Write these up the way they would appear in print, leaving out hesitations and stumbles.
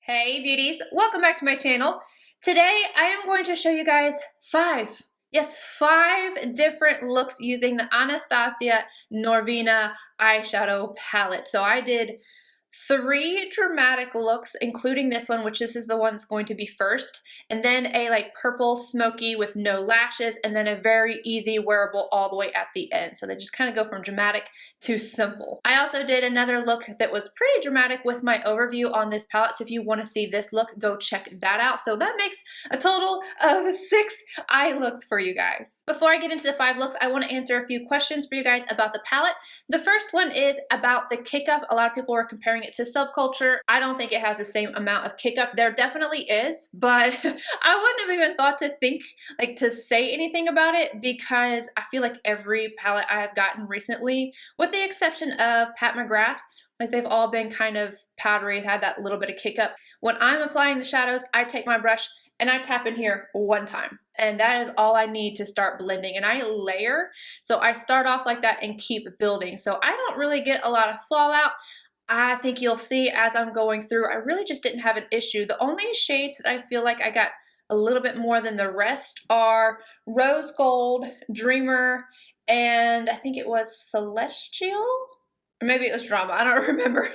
Hey beauties, welcome back to my channel. Today I am going to show you guys five different looks using the Anastasia Norvina eyeshadow palette. So I did 3 dramatic looks, including this one, which this is the one that's going to be first, and then a like purple smoky with no lashes, and then a very easy wearable all the way at the end. So they just kind of go from dramatic to simple. I also did another look that was pretty dramatic with my overview on this palette, so if you want to see this look, go check that out. So that makes a total of 6 eye looks for you guys. Before I get into the 5 looks, I want to answer a few questions for you guys about the palette. The first one is about the kick up. A lot of people were comparing it to Subculture. I don't think it has the same amount of kick up. There definitely is, but I wouldn't have even thought to think to say anything about it, because I feel like every palette I have gotten recently, with the exception of Pat McGrath, like they've all been kind of powdery, had that little bit of kick up. When I'm applying the shadows, I take my brush and I tap in here one time, and that is all I need to start blending. And I layer, so I start off like that and keep building. So I don't really get a lot of fallout. I think you'll see as I'm going through, I really just didn't have an issue. The only shades that I feel like I got a little bit more than the rest are Rose Gold, Dreamer, and I think it was Celestial? Or maybe it was Drama, I don't remember.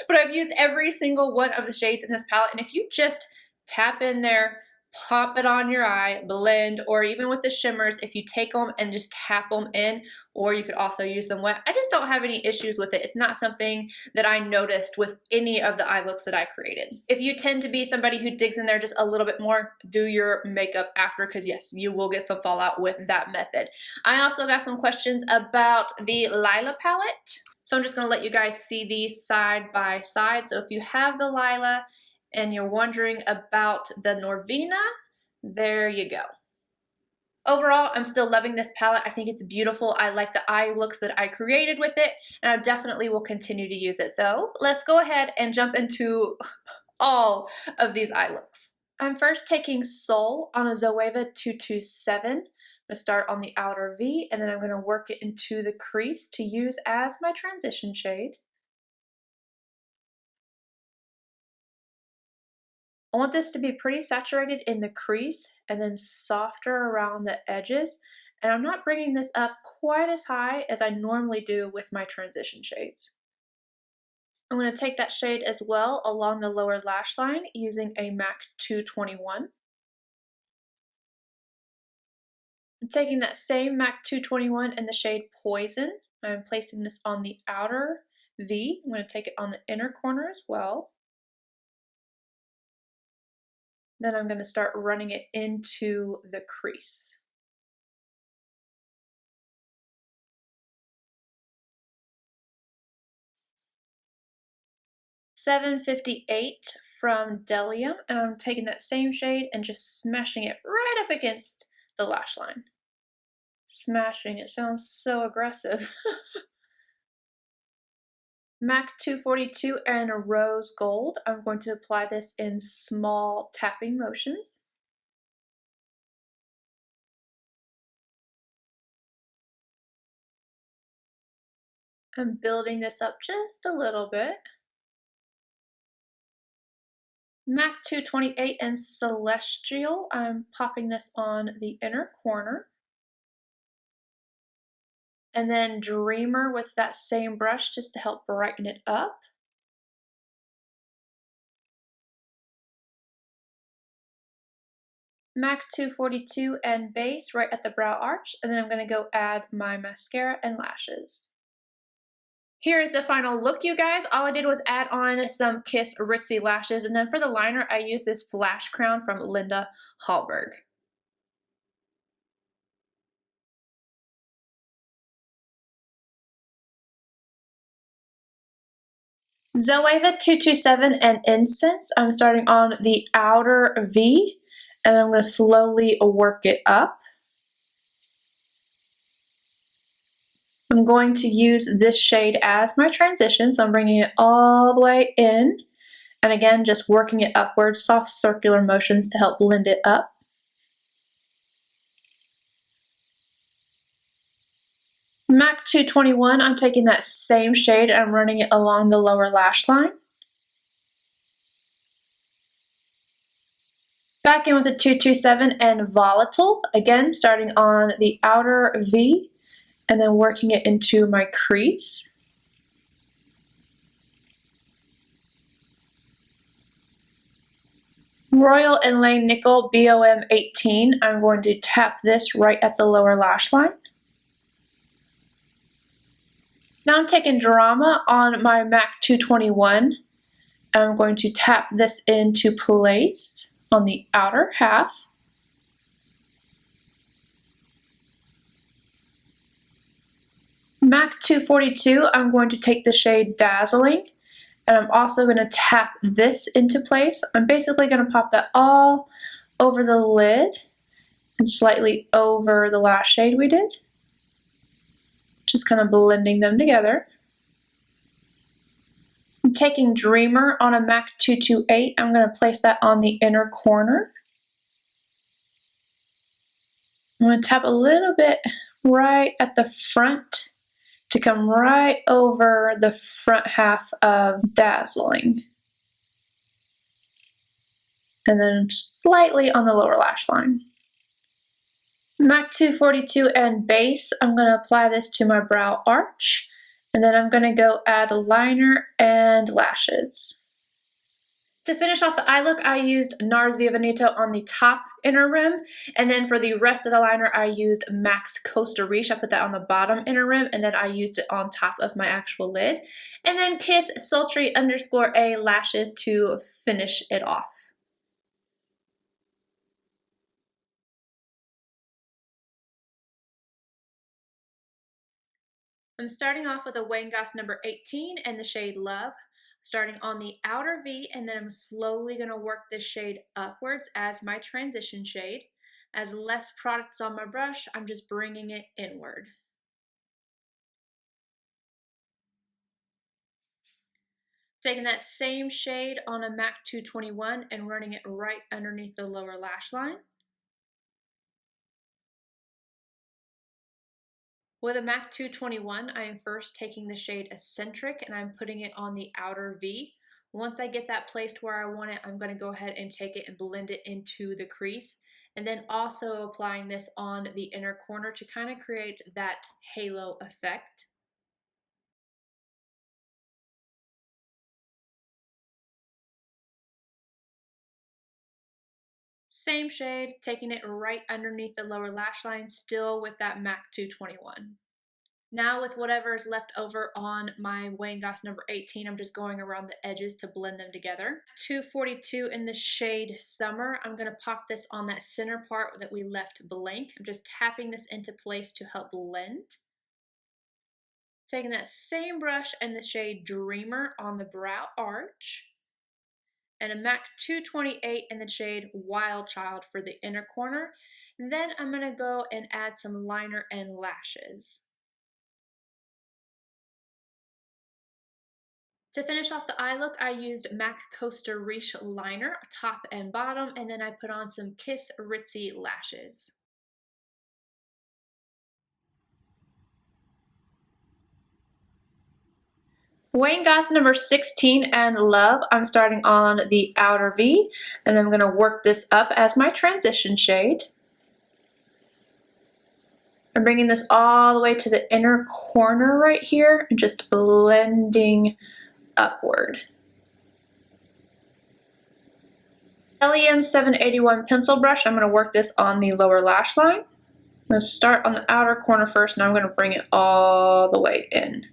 But I've used every single one of the shades in this palette, and if you just tap in there, pop it on your eye, blend, or even with the shimmers, if you take them and just tap them in, or you could also use them wet. I just don't have any issues with it. It's not something that I noticed with any of the eye looks that I created. If you tend to be somebody who digs in there just a little bit more, do your makeup after, because yes, you will get some fallout with that method. I also got some questions about the Lila palette. So I'm just gonna let you guys see these side by side. So if you have the Lila, and you're wondering about the Norvina, there you go. Overall, I'm still loving this palette. I think it's beautiful. I like the eye looks that I created with it, and I definitely will continue to use it. So let's go ahead and jump into all of these eye looks. I'm first taking Soul on a Zoeva 227. I'm gonna start on the outer V, and then I'm gonna work it into the crease to use as my transition shade. I want this to be pretty saturated in the crease and then softer around the edges. And I'm not bringing this up quite as high as I normally do with my transition shades. I'm going to take that shade as well along the lower lash line using a MAC 221. I'm taking that same MAC 221 in the shade Poison. I'm placing this on the outer V. I'm going to take it on the inner corner as well. Then I'm going to start running it into the crease. $7.58 from Delia, and I'm taking that same shade and just smashing it right up against the lash line. Smashing, it sounds so aggressive. MAC 242 and Rose Gold. I'm going to apply this in small tapping motions. I'm building this up just a little bit. MAC 228 and Celestial. I'm popping this on the inner corner. And then Dreamer with that same brush just to help brighten it up. MAC 242 and Base right at the brow arch, and then I'm going to go add my mascara and lashes. Here is the final look, you guys. All I did was add on some Kiss Ritzy lashes, and then for the liner I used this Flash Crown from Linda Hallberg. Zoeva 227 and Incense. I'm starting on the outer V, and I'm going to slowly work it up. I'm going to use this shade as my transition, so I'm bringing it all the way in, and again just working it upwards, soft circular motions to help blend it up. MAC 221, I'm taking that same shade and I'm running it along the lower lash line. Back in with the 227 and Volatile, again starting on the outer V and then working it into my crease. Royal Inlay Nickel BOM 18, I'm going to tap this right at the lower lash line. Now I'm taking Drama on my MAC 221, and I'm going to tap this into place on the outer half. MAC 242, I'm going to take the shade Dazzling, and I'm also going to tap this into place. I'm basically going to pop that all over the lid and slightly over the last shade we did. Just kind of blending them together. I'm taking Dreamer on a MAC 228. I'm going to place that on the inner corner. I'm going to tap a little bit right at the front to come right over the front half of Dazzling. And then slightly on the lower lash line. MAC 242 and Base, I'm going to apply this to my brow arch, and then I'm going to go add a liner and lashes. To finish off the eye look, I used Nars via Veneto on the top inner rim, and then for the rest of the liner, I used MAC's Costa Riche. I put that on the bottom inner rim, and then I used it on top of my actual lid. And then Kiss Sultry _A lashes to finish it off. I'm starting off with a Wearable number 18 and the shade Love, starting on the outer V, and then I'm slowly going to work this shade upwards as my transition shade. As less product's on my brush, I'm just bringing it inward. Taking that same shade on a MAC 221 and running it right underneath the lower lash line. With a MAC 221, I am first taking the shade Eccentric and I'm putting it on the outer V. Once I get that placed where I want it, I'm going to go ahead and take it and blend it into the crease. And then also applying this on the inner corner to kind of create that halo effect. Same shade, taking it right underneath the lower lash line, still with that MAC 221. Now with whatever's left over on my Wearable number 18, I'm just going around the edges to blend them together. 242 in the shade Summer. I'm going to pop this on that center part that we left blank. I'm just tapping this into place to help blend. Taking that same brush and the shade Dreamer on the brow arch. And a MAC 228 in the shade Wild Child for the inner corner. And then I'm going to go and add some liner and lashes. To finish off the eye look, I used MAC Costa Riche liner, top and bottom, and then I put on some Kiss Ritzy lashes. Wearable number 16 and Love, I'm starting on the outer V, and then I'm going to work this up as my transition shade. I'm bringing this all the way to the inner corner right here and just blending upward. Helium 781 pencil brush, I'm going to work this on the lower lash line. I'm going to start on the outer corner first, and I'm going to bring it all the way in.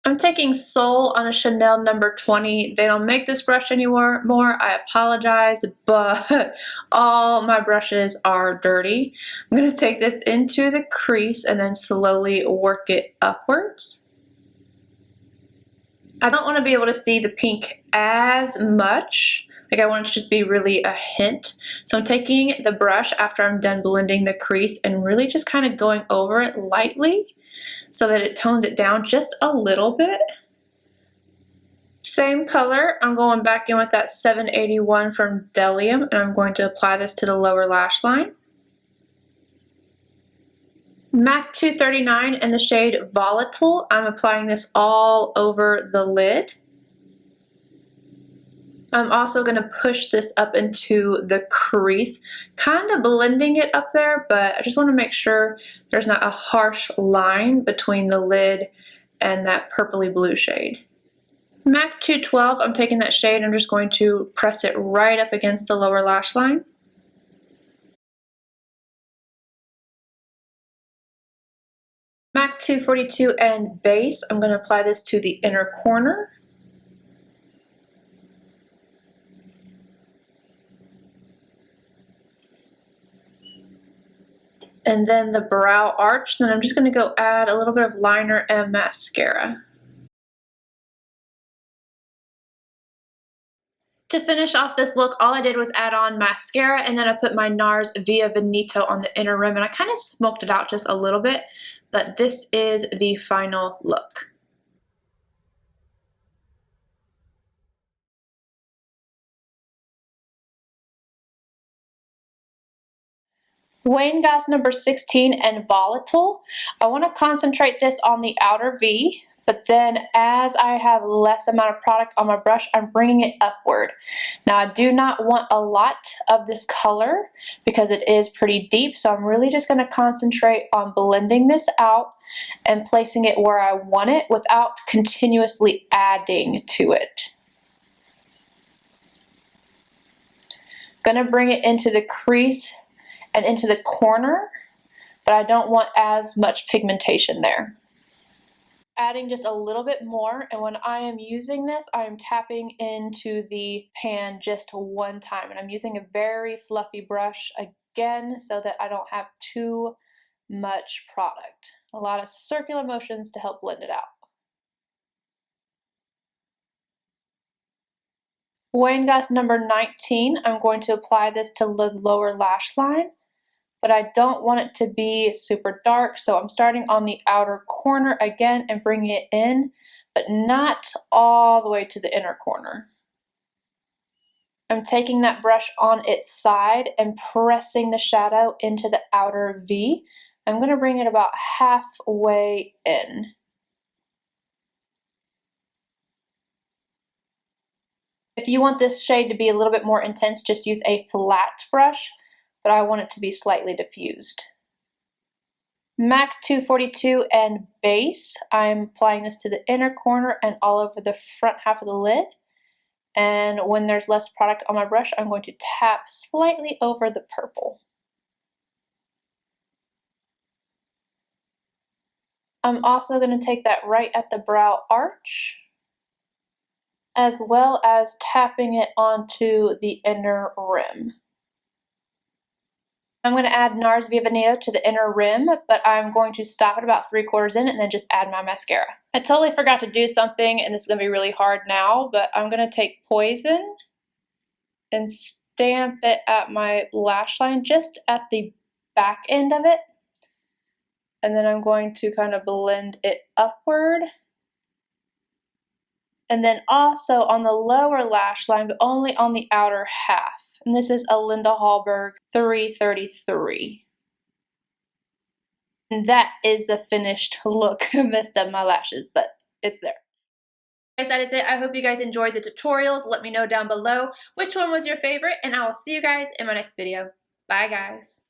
I'm taking Soul on a Chanel number 20. They don't make this brush anymore. I apologize, but all my brushes are dirty. I'm going to take this into the crease and then slowly work it upwards. I don't want to be able to see the pink as much. Like, I want it to just be really a hint. So I'm taking the brush after I'm done blending the crease and really just kind of going over it lightly so that it tones it down just a little bit. Same color, I'm going back in with that 781 from Delium, and I'm going to apply this to the lower lash line. MAC 239 in the shade Volatile, I'm applying this all over the lid. I'm also going to push this up into the crease, kind of blending it up there, but I just want to make sure there's not a harsh line between the lid and that purpley blue shade. MAC 212, I'm taking that shade, I'm just going to press it right up against the lower lash line. MAC 242 and base, I'm going to apply this to the inner corner. And then the brow arch, then I'm just going to go add a little bit of liner and mascara. To finish off this look, all I did was add on mascara, and then I put my Nars Via Veneto on the inner rim, and I kind of smoked it out just a little bit, but this is the final look. Wayne Goss number 16 and Volatile. I want to concentrate this on the outer V, but then as I have less amount of product on my brush, I'm bringing it upward. Now I do not want a lot of this color because it is pretty deep, so I'm really just going to concentrate on blending this out and placing it where I want it without continuously adding to it. Going to bring it into the crease and into the corner, but I don't want as much pigmentation there. Adding just a little bit more, and when I am using this, I am tapping into the pan just one time, and I'm using a very fluffy brush again so that I don't have too much product. A lot of circular motions to help blend it out. Wayne Goss number 19, I'm going to apply this to the lower lash line, but I don't want it to be super dark, so I'm starting on the outer corner again and bringing it in, but not all the way to the inner corner. I'm taking that brush on its side and pressing the shadow into the outer V. I'm going to bring it about halfway in. If you want this shade to be a little bit more intense, just use a flat brush, but I want it to be slightly diffused. MAC 242 and base, I'm applying this to the inner corner and all over the front half of the lid. And when there's less product on my brush, I'm going to tap slightly over the purple. I'm also going to take that right at the brow arch, as well as tapping it onto the inner rim. I'm going to add Nars Via Veneto to the inner rim, but I'm going to stop at about 3/4 in and then just add my mascara. I totally forgot to do something, and this is going to be really hard now, but I'm going to take Poison and stamp it at my lash line, just at the back end of it. And then I'm going to kind of blend it upward. And then also on the lower lash line, but only on the outer half. And this is a Linda Hallberg 333. And that is the finished look. I messed up my lashes, but it's there. Guys, that is it. I hope you guys enjoyed the tutorials. Let me know down below which one was your favorite, and I will see you guys in my next video. Bye, guys.